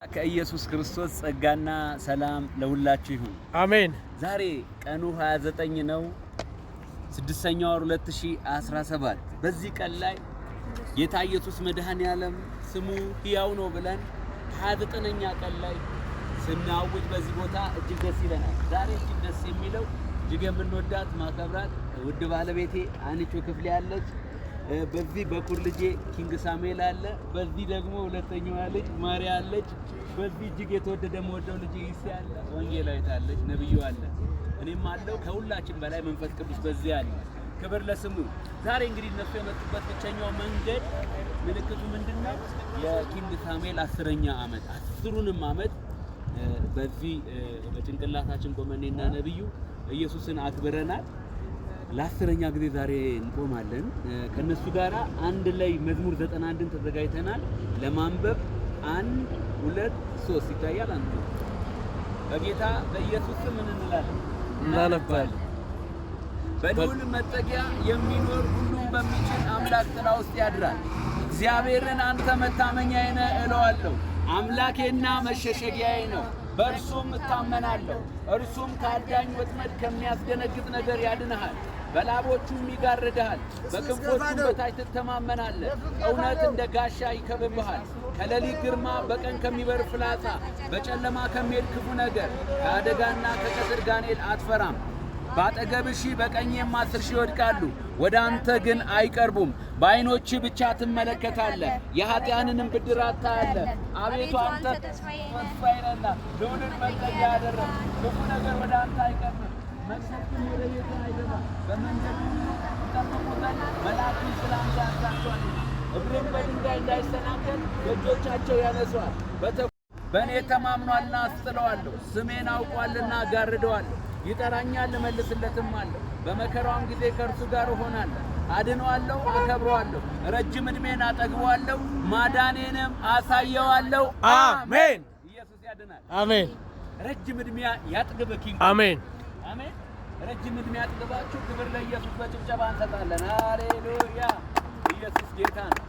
ከኢየሱስ ክርስቶስ ጸጋና ሰላም ለሁላችሁ ይሁን አሜን። ዛሬ ቀኑ 29 ነው 6ኛው ወር 2017 በዚህ ቀን ላይ ጌታ ኢየሱስ መድኃኔዓለም ስሙ ሕያው ነው ብለን 29ኛ ቀን ላይ ስናውጅ በዚህ ቦታ እጅግ ደስ ይለናል። ዛሬ እጅግ ደስ የሚለው እጅግ የምንወዳት ማከብራት ውድ ባለቤቴ አንቺ ክፍሌ ያለች በዚህ በኩል ልጄ ኪንግ ሳሙኤል አለ። በዚህ ደግሞ ሁለተኛዋ ልጅ ማርያ አለች። በዚህ እጅግ የተወደደ መወደው ልጄ ይሴ አለ። ወንጌላዊት አለች። ነብዩ አለ። እኔም አለው። ከሁላችን በላይ መንፈስ ቅዱስ በዚህ አለ። ክብር ለስሙ። ዛሬ እንግዲህ እነሱ የመጡበት ብቸኛው መንገድ ምልክቱ ምንድነው? የኪንግ ሳሙኤል 10ኛ ዓመት 10ሩንም ዓመት በዚህ በጭንቅላታችን ቆመኔና ነብዩ ኢየሱስን አክብረናል። ለ10ኛ ጊዜ ዛሬ እንቆማለን። ከነሱ ጋራ አንድ ላይ መዝሙር 91ን ተዘጋጅተናል ለማንበብ 1 2 3 ይታያል። አንተ በጌታ በኢየሱስ ስም እንላለን እናነባለን። በልዑል መጠጊያ የሚኖር ሁሉም በሚችል አምላክ ጥላ ውስጥ ያድራል። እግዚአብሔርን አንተ መታመኛዬ ነህ እለዋለሁ። አምላኬና መሸሸጊያዬ ነው፣ በእርሱም እታመናለሁ። እርሱም ከአዳኝ ወጥመድ ከሚያስደነግጥ ነገር ያድንሃል። በላቦቹም ይጋርድሃል፣ በክንፎቹም በታች ትተማመናለህ። እውነት እንደ ጋሻ ይከብብሃል። ከሌሊት ግርማ፣ በቀን ከሚበር ፍላጻ፣ በጨለማ ከሚሄድ ክፉ ነገር፣ ከአደጋና ከቀትር ጋኔል አትፈራም። በአጠገብህ ሺህ በቀኝህም 10 ሺህ ይወድቃሉ፣ ወደ አንተ ግን አይቀርቡም። በዓይኖችህ ብቻ ትመለከታለህ፣ የኃጢአንንም ብድራት ታያለህ። አቤቱ አንተ ተስፋዬ ነህና ልዑልን መጠጊያ አደረግህ። ክፉ ነገር ወደ አንተ አይቀርብም፣ መቅሰፍትም ወደ ቤትህ አይገባም። በመንገድ ሁሉ ይጠብቁታል፣ መላእክቱን ስለ አንተ ያዛቸዋል። እግርህም በድንጋይ እንዳይሰናከል ደጆቻቸው ያነሱሃል። በእኔ ተማምኗልና አስጥለዋለሁ፣ ስሜን አውቋልና እጋርደዋለሁ። ይጠራኛል እመልስለትም አለሁ። በመከራውም ጊዜ ከእርሱ ጋር እሆናለሁ። አድነዋለሁ፣ አከብረዋለሁ፣ ረጅም ዕድሜን አጠግበዋለሁ፣ ማዳኔንም አሳየዋለሁ። አሜን። ኢየሱስ ያድናል። አሜን። ረጅም ዕድሜ ያጥግብህ ኪንግ። አሜን። አሜን። ረጅም ዕድሜ ያጥግባችሁ። ክብር ለኢየሱስ በጭብጨባ እንሰጣለን። ሃሌሉያ! ኢየሱስ ጌታ ነው።